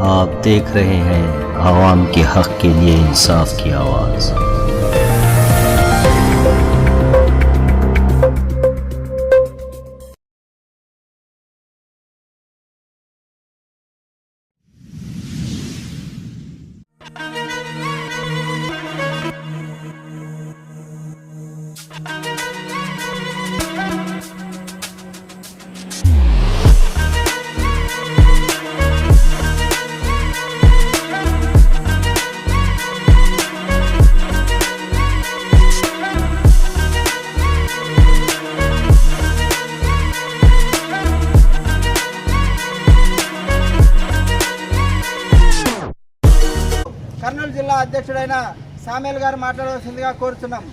आप देख रहे हैं आवाम के हक के लिए इंसाफ की आवाज़। కర్నూలు జిల్లా అధ్యక్షుడైన సామేల్ గారు మాట్లాడవలసిందిగా కోరుతున్నాం.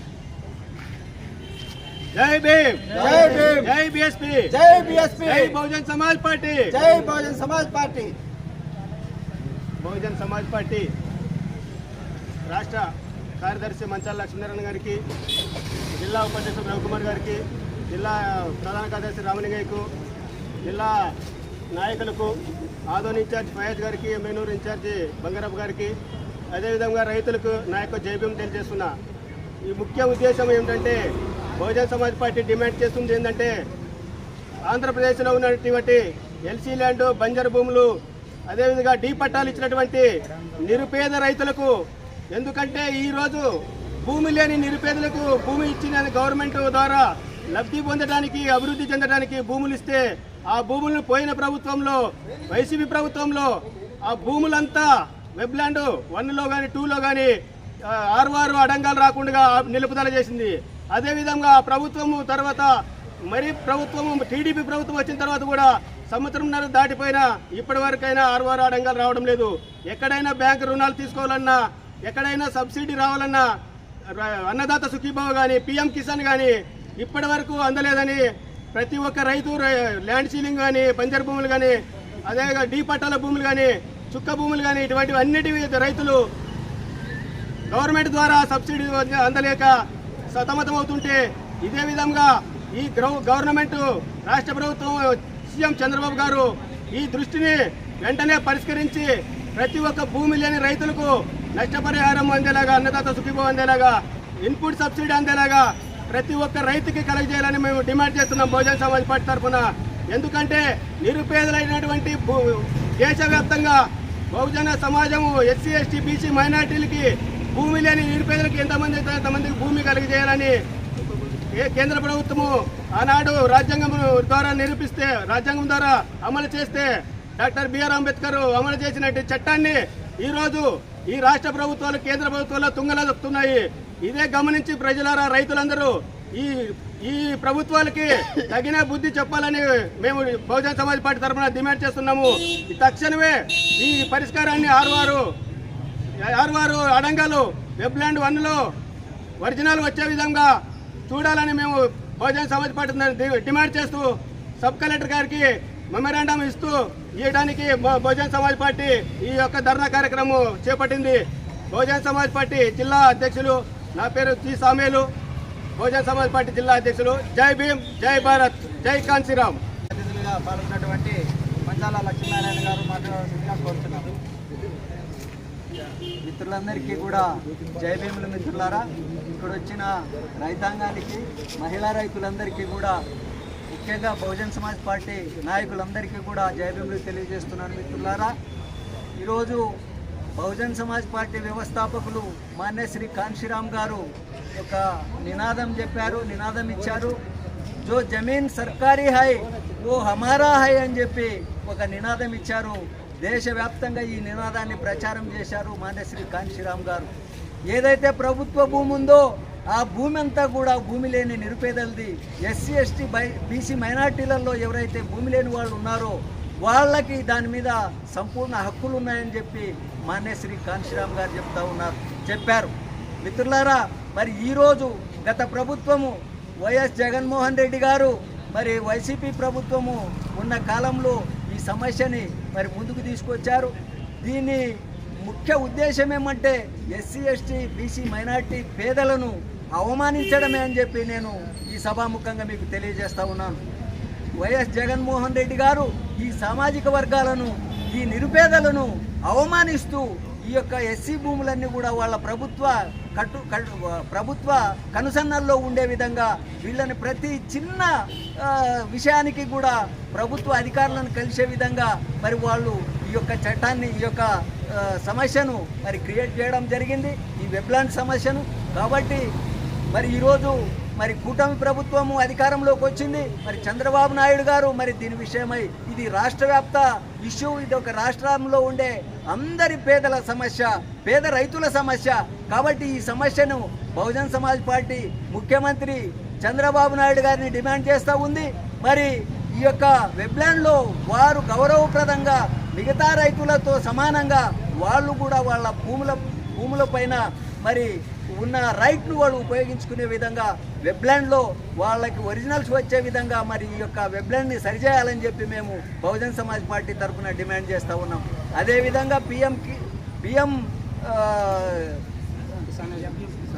జై భీమ్, జై భీమ్, జై బీఎస్పీ, జై బీఎస్పీ, జై బహుజన్ సమాజ్ పార్టీ, జై బహుజన్ సమాజ్ పార్టీ. బహుజన్ సమాజ్ పార్టీ రాష్ట్ర కార్యదర్శి మంచాల లక్ష్మీనారాయణ గారికి, జిల్లా ఉపాధ్యక్షుడు రవికుమార్ గారికి, జిల్లా ప్రధాన కార్యదర్శి రామలింగయ్యకు, జిల్లా నాయకులకు, ఆదోని ఇన్ఛార్జ్ ఫయాజ్ గారికి, మేనూరు ఇన్ఛార్జి బంగారప్ప గారికి, అదేవిధంగా రైతులకు నా యొక్క జైభీం తెలియజేస్తున్నా. ఈ ముఖ్య ఉద్దేశం ఏమిటంటే, బహుజన్ సమాజ్ పార్టీ డిమాండ్ చేస్తుంది ఏంటంటే, ఆంధ్రప్రదేశ్లో ఉన్నటువంటి ఎల్సీ ల్యాండ్, బంజరు భూములు, అదేవిధంగా డీ పట్టాలు ఇచ్చినటువంటి నిరుపేద రైతులకు, ఎందుకంటే ఈరోజు భూమి లేని నిరుపేదలకు భూమి ఇచ్చిన గవర్నమెంట్ ద్వారా లబ్ధి పొందడానికి, అభివృద్ధి చెందడానికి భూములు ఇస్తే, ఆ భూములను పోయిన ప్రభుత్వంలో, వైసీపీ ప్రభుత్వంలో ఆ భూములంతా వెబ్ల్యాండ్ 1లో కానీ 2లో కానీ ఆర్వారు అడంగాలు రాకుండా నిలుపుదల చేసింది. అదేవిధంగా ప్రభుత్వము తర్వాత ప్రభుత్వము టీడీపీ ప్రభుత్వం వచ్చిన తర్వాత కూడా సంవత్సరంన్నర దాటిపోయినా ఇప్పటి వరకైనా ఆర్వారు అడంగాలు రావడం లేదు. ఎక్కడైనా బ్యాంకు రుణాలు తీసుకోవాలన్నా, ఎక్కడైనా సబ్సిడీ రావాలన్నా, అన్నదాత సుఖీభావ కానీ, పిఎం కిసాన్ కానీ ఇప్పటి వరకు అందలేదని ప్రతి ఒక్క రైతు ల్యాండ్ సీలింగ్ కానీ, బంజరు భూములు కానీ, అదే డీ పట్టాల భూములు కానీ, చుక్క భూములు కానీ, ఇటువంటివి అన్నిటి రైతులు గవర్నమెంట్ ద్వారా సబ్సిడీ అందలేక సతమతమవుతుంటే, ఇదే విధంగా ఈ గవర్నమెంట్ రాష్ట్ర ప్రభుత్వం సీఎం చంద్రబాబు గారు ఈ దృష్టిని వెంటనే పరిష్కరించి ప్రతి ఒక్క భూమి లేని రైతులకు నష్టపరిహారం అందేలాగా, అన్నదాత సుఖీభావం అందేలాగా, ఇన్పుట్ సబ్సిడీ అందేలాగా ప్రతి ఒక్క రైతుకి కలగజేయాలని మేము డిమాండ్ చేస్తున్నాం బహుజన్ సమాజ్ పార్టీ తరఫున. ఎందుకంటే నిరుపేదలైనటువంటి దేశవ్యాప్తంగా బహుజన సమాజము, ఎస్సీ, ఎస్టీ, బీసీ మైనార్టీలకి భూమి లేని నిరుపేదలకు ఎంతమందికి భూమి కలిగజేయాలని కేంద్ర ప్రభుత్వము ఆనాడు రాజ్యాంగం ద్వారా నిరూపిస్తే, రాజ్యాంగం ద్వారా అమలు చేస్తే, డాక్టర్ బిఆర్ అంబేద్కర్ అమలు చేసిన చట్టాన్ని ఈరోజు ఈ రాష్ట్ర ప్రభుత్వాలు, కేంద్ర ప్రభుత్వాలు తుంగలో దొక్కుతున్నాయి. ఇదే గమనించి ప్రజలారా, రైతులందరూ ఈ ప్రభుత్వాలకి తగిన బుద్ధి చెప్పాలని మేము బహుజన్ సమాజ్ పార్టీ తరఫున డిమాండ్ చేస్తున్నాము. తక్షణమే ఈ పరిష్కారాన్ని ఆర్వారు అడంగాలు వెబ్ల్యాండ్ 1లో ఒరిజినల్ వచ్చే విధంగా చూడాలని మేము బహుజన్ సమాజ్ పార్టీ డిమాండ్ చేస్తూ సబ్ కలెక్టర్ గారికి మెమరాండం ఇవ్వడానికి బహుజన్ సమాజ్ పార్టీ ఈ యొక్క ధర్నా కార్యక్రమం చేపట్టింది. బహుజన్ సమాజ్ పార్టీ జిల్లా అధ్యక్షులు, నా పేరు జి సామేలు, బహుజన్ సమాజ్ పార్టీ జిల్లా అధ్యక్షులు. జై భీమ్, జై భారత్, జై కాంశీరామ్. అతిథులుగా పాల్గొన్నటువంటి మంచాల లక్ష్మీనారాయణ గారు మాట్లాడవలసిందిగా కోరుతున్నాను. మిత్రులందరికీ కూడా జై భీములు. మిత్రులారా, ఇక్కడ వచ్చిన రైతాంగానికి, మహిళా రైతులందరికీ కూడా, ముఖ్యంగా బహుజన్ సమాజ్ పార్టీ నాయకులందరికీ కూడా జై భీములు తెలియజేస్తున్నాను. మిత్రులారా, ఈరోజు బహుజన్ సమాజ్ పార్టీ వ్యవస్థాపకులు మాన్య శ్రీ కాంశీరామ్ గారు ఒక నినాదం ఇచ్చారు. జో జమీన్ సర్కారీ హై ఓ హమారా హై అని చెప్పి ఒక నినాదం ఇచ్చారు. దేశవ్యాప్తంగా ఈ నినాదాన్ని ప్రచారం చేశారు మాన్య శ్రీ కాంశీరామ్ గారు. ఏదైతే ప్రభుత్వ భూమి ఉందో ఆ భూమి అంతా కూడా భూమి లేని నిరుపేదలది. ఎస్సీ, ఎస్టీ, బీసీ మైనార్టీలలో ఎవరైతే భూమి లేని వాళ్ళు ఉన్నారో వాళ్ళకి దాని మీద సంపూర్ణ హక్కులు ఉన్నాయని చెప్పి మాన్య శ్రీ కాంశీరామ్ గారు చెప్పారు. మిత్రులారా, మరి ఈరోజు గత ప్రభుత్వము వైఎస్ జగన్మోహన్ రెడ్డి గారు, మరి వైసీపీ ప్రభుత్వము ఉన్న కాలంలో ఈ సమస్యని మరి ముందుకు తీసుకొచ్చారు. దీని ముఖ్య ఉద్దేశం ఏమంటే ఎస్సీ, ఎస్టీ, బీసీ మైనార్టీ పేదలను అవమానించడమే అని చెప్పి నేను ఈ సభాముఖంగా మీకు తెలియజేస్తా ఉన్నాను. వైఎస్ జగన్మోహన్ రెడ్డి గారు ఈ సామాజిక వర్గాలను, ఈ నిరుపేదలను అవమానిస్తూ ఈ యొక్క ఎస్సీ భూములన్నీ కూడా వాళ్ళ ప్రభుత్వ కనుసన్నల్లో ఉండే విధంగా వీళ్ళని ప్రతి చిన్న విషయానికి కూడా ప్రభుత్వ అధికారులను కలిసే విధంగా మరి వాళ్ళు ఈ యొక్క చట్టాన్ని ఈ యొక్క సమస్యను మరి క్రియేట్ చేయడం జరిగింది, ఈ వెబ్లాండ్ సమస్యను. కాబట్టి మరి ఈరోజు మరి కూటమి ప్రభుత్వము అధికారంలోకి వచ్చింది. మరి చంద్రబాబు నాయుడు గారు మరి దీని విషయమై ఇది రాష్ట్ర వ్యాప్త ఇష్యూ, ఇది ఒక రాష్ట్రంలో ఉండే అందరి పేదల సమస్య, పేద రైతుల సమస్య. కాబట్టి ఈ సమస్యను బహుజన్ సమాజ్ పార్టీ ముఖ్యమంత్రి చంద్రబాబు నాయుడు గారిని డిమాండ్ చేస్తూ ఉంది. మరి ఈ యొక్క వెబ్లాండ్లో వారు గౌరవప్రదంగా మిగతా రైతులతో సమానంగా వాళ్ళు కూడా వాళ్ళ భూముల పైన మరి ఉన్న రైట్ను వాళ్ళు ఉపయోగించుకునే విధంగా వెబ్లాండ్లో వాళ్ళకి ఒరిజినల్స్ వచ్చే విధంగా మరి ఈ యొక్క వెబ్లాండ్ని సరిచేయాలని చెప్పి మేము బహుజన్ సమాజ్ పార్టీ తరఫున డిమాండ్ చేస్తూ ఉన్నాం. అదేవిధంగా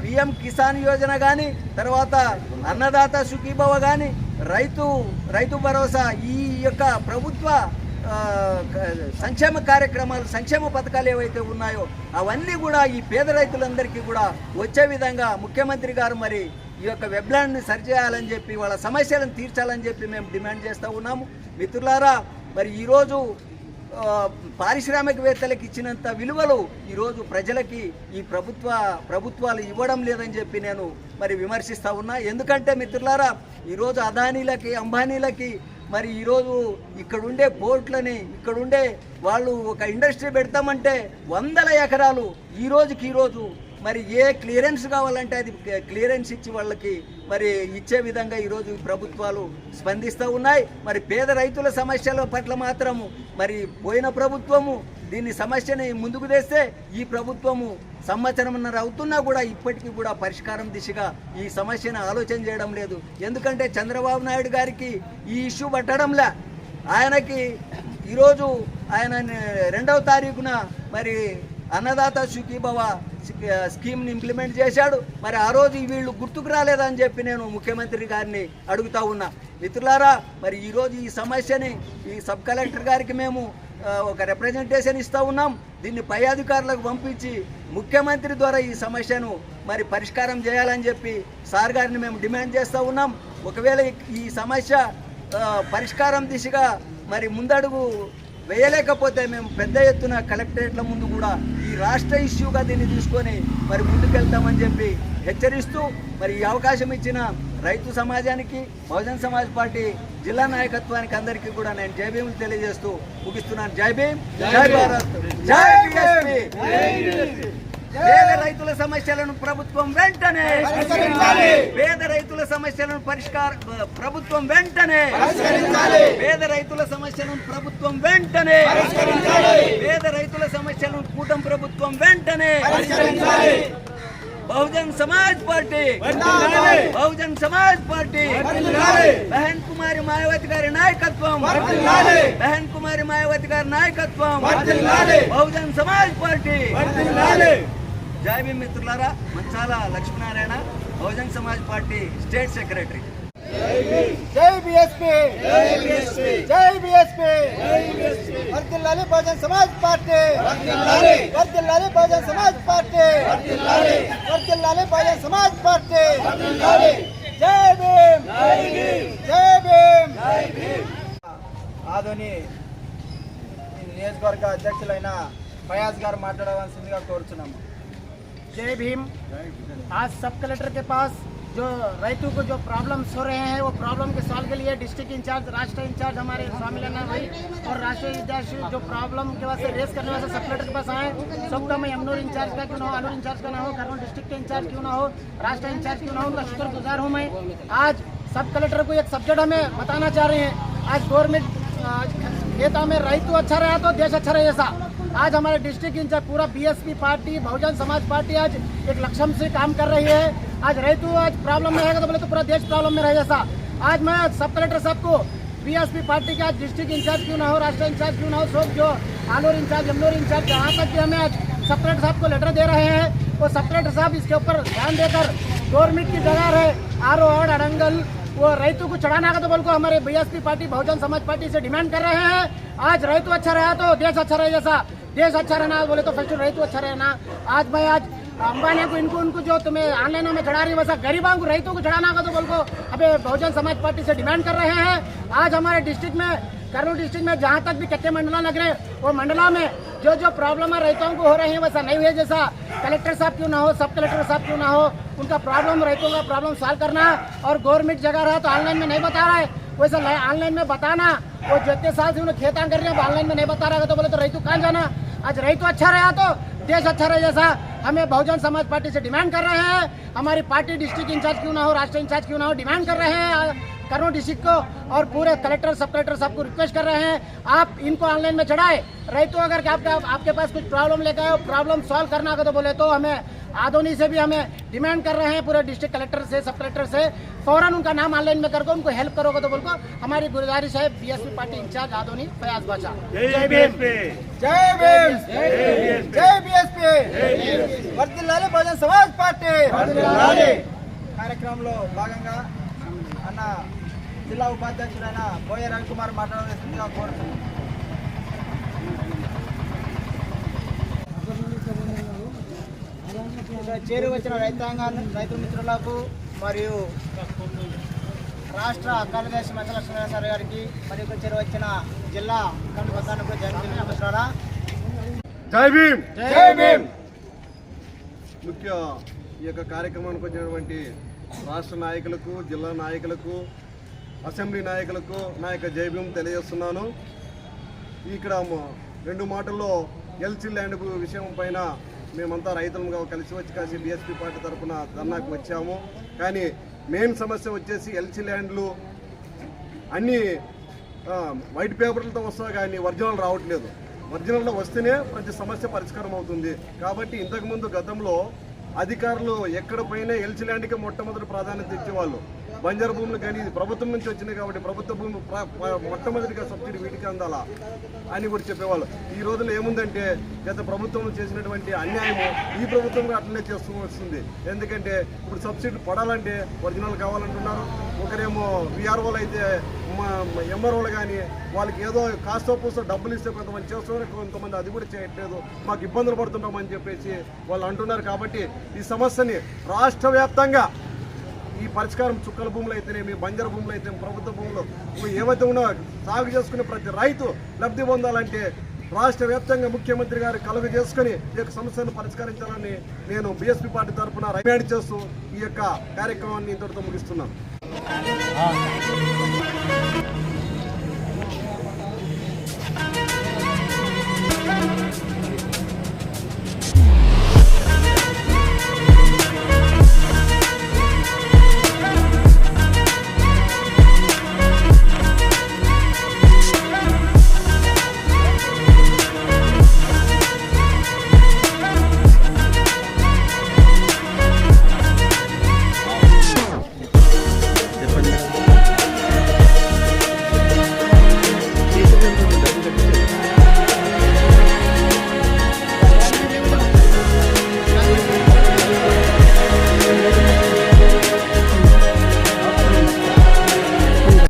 పిఎం కిసాన్ యోజన కానీ, తర్వాత అన్నదాత సుఖీభవ కానీ, రైతు భరోసా, ఈ యొక్క ప్రభుత్వ సంక్షేమ కార్యక్రమాలు, సంక్షేమ పథకాలు ఏవైతే ఉన్నాయో అవన్నీ కూడా ఈ పేద రైతులందరికీ కూడా వచ్చే విధంగా ముఖ్యమంత్రి గారు మరి ఈ యొక్క వెబ్లాండ్ని సరిచేయాలని చెప్పి వాళ్ళ సమస్యలను తీర్చాలని చెప్పి మేము డిమాండ్ చేస్తూ ఉన్నాము. మిత్రులారా, మరి ఈరోజు పారిశ్రామికవేత్తలకు ఇచ్చినంత విలువలు ఈరోజు ప్రజలకి ఈ ప్రభుత్వాలు ఇవ్వడం లేదని చెప్పి నేను మరి విమర్శిస్తూ ఉన్నా. ఎందుకంటే మిత్రులారా, ఈరోజు అదానీలకి, అంబానీలకి మరి ఈరోజు ఇక్కడుండే పోర్ట్లని, ఇక్కడుండే వాళ్ళు ఒక ఇండస్ట్రీ పెడతామంటే 100 ఎకరాలు ఈరోజు మరి ఏ క్లియరెన్స్ కావాలంటే అది క్లియరెన్స్ ఇచ్చి వాళ్ళకి మరి ఇచ్చే విధంగా ఈరోజు ప్రభుత్వాలు స్పందిస్తూ ఉన్నాయి. మరి పేద రైతుల సమస్యల పట్ల మాత్రము మరి పోయిన ప్రభుత్వము దీన్ని సమస్యని ముందుకు తెస్తే ఈ ప్రభుత్వము సంవత్సరంన్నర అవుతున్నా కూడా ఇప్పటికీ కూడా పరిష్కారం దిశగా ఈ సమస్యను ఆలోచన చేయడం లేదు. ఎందుకంటే చంద్రబాబు నాయుడు గారికి ఈ ఇష్యూ పట్టడంలే. ఆయనకి ఈరోజు ఆయన 2వ తారీఖున మరి అన్నదాత సుఖీభవ స్కీమ్ని ఇంప్లిమెంట్ చేశాడు. మరి ఆ రోజు వీళ్ళు గుర్తుకు రాలేదని చెప్పి నేను ముఖ్యమంత్రి గారిని అడుగుతా ఉన్నా. మిత్రులారా, మరి ఈరోజు ఈ సమస్యని ఈ సబ్ కలెక్టర్ గారికి మేము ఒక రిప్రజెంటేషన్ ఇస్తూ ఉన్నాం. దీన్ని పై అధికారులకు పంపించి ముఖ్యమంత్రి ద్వారా ఈ సమస్యను మరి పరిష్కారం చేయాలని చెప్పి సార్ గారిని మేము డిమాండ్ చేస్తూ ఉన్నాం. ఒకవేళ ఈ సమస్య పరిష్కారం దిశగా మరి ముందడుగు వేయలేకపోతే మేము పెద్ద ఎత్తున కలెక్టరేట్ల ముందు కూడా ఈ రాష్ట్ర ఇష్యూగా దీన్ని తీసుకొని మరి ముందుకెళ్తామని చెప్పి హెచ్చరిస్తూ మరి ఈ అవకాశం ఇచ్చిన రైతు సమాజానికి, బహుజన్ సమాజ్ పార్టీ జిల్లా నాయకత్వానికి అందరికీ కూడా నేను జై భీమ్ తెలియజేస్తూ ముగిస్తున్నాను. జై భీమ్, జై భారత్, జై బీఎస్పీ. పేద రైతుల సమస్యలను ప్రభుత్వం వెంటనే పేద రైతుల సమస్యలను ప్రభుత్వం వెంటనే పేద రైతుల సమస్యలను ప్రభుత్వం వెంటనే పేద రైతుల సమస్యలను కూటమి ప్రభుత్వం వెంటనే बहुजन समाज पार्टी बहुजन समाज पार्टी बहन कुमारी मायावती गारी नायकत्वम बहन कुमारी मायावती गारी नायकत्वम बहुजन समाज पार्टी जय Bhim मित्रुलारा मंचाला Laxminarayan Bahujan Samaj party state secretary जय बीएसपी जय BSP वर्दिल्लाली Bahujan Samaj party वर्दिल्लाली Bahujan Samaj party वर्दिल्लाली Bahujan Samaj party जय भीम जय भीम ఆదోని నియోజకవర్గ అధ్యక్షులైన ఫయాజ్ గారు మాట్లాడవలసిందిగా కోరుచున్నాము. जय भीम। आज सब कलेक्टर के पास जो रैतों को जो प्रॉब्लम्स हो रहे हैं वो प्रॉब्लम के सॉल्व के लिए डिस्ट्रिक्ट इंचार्ज, राष्ट्रीय इंचार्ज हमारे स्वामी लेना भाई और राष्ट्रीय इंचार्ज जो प्रॉब्लम के वास्ते रेस करने वाले सब कलेक्टर के पास आए। सबका मैं यमुनूर इंचार्ज का क्यों ना हो, अनूर इंचार्ज का ना हो, कर्नूल डिस्ट्रिक्ट के इंचार्ज क्यों ना हो, राष्ट्रीय इंचार्ज क्यों ना हो, उनका शुक्रगुजार हूँ मैं। आज सब कलेक्टर को एक सब्जेक्ट हमें बताना चाह रहे हैं। आज गवर्नमेंट कहता में रैतु अच्छा रहा तो देश अच्छा रहे ऐसा। आज हमारे डिस्ट्रिक्ट इंचार्ज पूरा BSP party Bahujan Samaj party आज एक लक्ष्य से काम कर रही है। आज रैतु आज प्रॉब्लम में रहेगा तो बोले तो पूरा देश प्रॉब्लम में रहे जैसा। आज मैं सब कलेक्टर साहब को बीएसपी पार्टी के आज डिस्ट्रिक्ट इंचार्ज क्यों ना हो, राष्ट्रीय इंचार्ज क्यों ना हो, सब जो आलूर इंचार्ज, यमुनूर इंचार्ज, जहाँ तक भी हमें आज सब कलेक्टर साहब को लेटर दे रहे हैं वो सब कलेक्टर साहब इसके ऊपर ध्यान देकर गवर्नमेंट की जगह है आरोहण अड़ंगल वो रैतु को चढ़ाना का तो बोल को हमारे BSP party Bahujan Samaj party से डिमांड कर रहे हैं। आज रैतु अच्छा रहा तो देश अच्छा रहे जैसा। देश अच्छा रहना बोले तो फर्स्ट रैतु अच्छा रहना। आज भाई आज अंबानी को इनको जो तुम्हें ऑनलाइन में चढ़ा रही है वैसा गरीबों को रैतु को चढ़ाना होगा तो बोल को अबे बहुजन समाज पार्टी से डिमांड कर रहे हैं। आज हमारे डिस्ट्रिक्ट में कर्नूल डिस्ट्रिक्ट में जहाँ तक भी कच्चे मंडला लग रहे हैं वो मंडला में जो जो प्रॉब्लम है रैतों को हो रही है वैसा नहीं हुए। जैसा कलेक्टर साहब क्यों ना हो, सब कलेक्टर साहब क्यों ना हो, उनका प्रॉब्लम रैतों का प्रॉब्लम सॉल्व करना और गवर्नमेंट जगह रहा तो ऑनलाइन में नहीं बता रहा है वैसा ऑनलाइन में बताना। वो जितने साल से उन्हें खेतान कर रहे हैं ऑनलाइन में नहीं बता रहा है तो बोले तो रैतु कहाँ जाना। आज रैतु अच्छा रहा तो देश अच्छा रहे। जैसा हमें बहुजन समाज पार्टी से डिमांड कर रहे हैं, हमारी पार्टी डिस्ट्रिक्ट इंचार्ज क्यों ना हो, राष्ट्रीय इंचार्ज क्यों ना हो, डिमांड कर रहे हैं कर्नूल डिस्ट्रिक्ट को और पूरे कलेक्टर सब कलेक्टर सबको रिक्वेस्ट कर रहे हैं आप इनको ऑनलाइन में चढ़ाए। रैतु अगर आपके पास कुछ प्रॉब्लम लेकर आए, प्रॉब्लम सॉल्व करना होगा तो बोले तो हमें आदोनी से भी हमें डिमांड कर रहे हैं, पूरे डिस्ट्रिक्ट कलेक्टर से सब कलेक्टर से फौरन उनका नाम ऑनलाइन में करके उनको हेल्प करोगे तो बोलकर हमारी गुरुदारी साहब BSP party incharge Adoni Fayaz बाचा। जय बीएसपी, जय भीम, जय बीएसपी, వర్ధిల్లాలి బహుజన సమాజ్ పార్టీ। కార్యక్రమంలో భాగంగా అన్న జిల్లా ఉపాధ్యక్షుడైన బోయ రవికుమార్ మాట్లాడాల్సిందిగా కోరుతున్నాను। చేరి వచ్చిన రైతు మిత్రులకు మరియు రాష్ట్ర కార్యదర్శి మంచల లక్ష్మీనారాయణ సార్ గారికి మరియు ఇక్కడ చేరి వచ్చిన జిల్లా కమిటీ ప్రధానికి జై భీమ్, జై భీమ్। ముఖ్య ఈ యొక్క కార్యక్రమానికి వచ్చినటువంటి రాష్ట్ర నాయకులకు, జిల్లా నాయకులకు, అసెంబ్లీ నాయకులకు నా యొక్క జై భీమ్ తెలియజేస్తున్నాను। ఇక్కడ రెండు మాటల్లో ఎల్సీ ల్యాండ్ విషయం పైన మేమంతా రైతులుగా కలిసి వచ్చి కాసి బీఎస్పీ పార్టీ తరఫున ధర్నాకు వచ్చాము। కానీ మెయిన్ సమస్య వచ్చేసి ఎల్సీ ల్యాండ్లు అన్నీ వైట్ పేపర్లతో వస్తాయి కానీ ఒరిజినల్ రావట్లేదు। ఒరిజినల్లో వస్తేనే ప్రతి సమస్య పరిష్కారం అవుతుంది। కాబట్టి ఇంతకుముందు గతంలో అధికారులు ఎక్కడ పైన ఎల్సీ ల్యాండ్కి మొట్టమొదటి ప్రాధాన్యత ఇచ్చేవాళ్ళు। బంజరు భూములు కానీ ఇది ప్రభుత్వం నుంచి వచ్చినాయి కాబట్టి ప్రభుత్వ భూమి మొట్టమొదటిగా సబ్సిడీ వీటికి అందాలా అని కూడా చెప్పేవాళ్ళు। ఈ రోజుల్లో ఏముందంటే గత ప్రభుత్వం చేసినటువంటి అన్యాయము ఈ ప్రభుత్వం అట్లనే చేస్తూ వస్తుంది। ఎందుకంటే ఇప్పుడు సబ్సిడీ పడాలంటే ఒరిజినల్ కావాలంటున్నారు, ఒకరేమో విఆర్ఓలు అయితే ఎంఆర్ఓలు కానీ వాళ్ళకి ఏదో కాస్తో పూస్తో డబ్బులు ఇస్తే కొంతమంది చేస్తున్నారు, కొంతమంది అది కూడా చేయట్లేదు, మాకు ఇబ్బందులు పడుతుంటామని చెప్పేసి వాళ్ళు అంటున్నారు। కాబట్టి ఈ సమస్యని రాష్ట్ర వ్యాప్తంగా ఈ పరిష్కారం చుక్కల భూములు అయితేనేమి, బంజరు భూములు అయితే ప్రభుత్వ భూములు ఏవైతే ఉన్నా సాగు చేసుకునే ప్రతి రైతు లబ్ధి పొందాలంటే రాష్ట్ర వ్యాప్తంగా ముఖ్యమంత్రి గారు కలుగు చేసుకుని ఈ యొక్క సమస్యను పరిష్కరించాలని నేను బీఎస్పీ పార్టీ తరఫున డిమాండ్ చేస్తూ ఈ యొక్క కార్యక్రమాన్ని ఇంతటితో ముగిస్తున్నాను।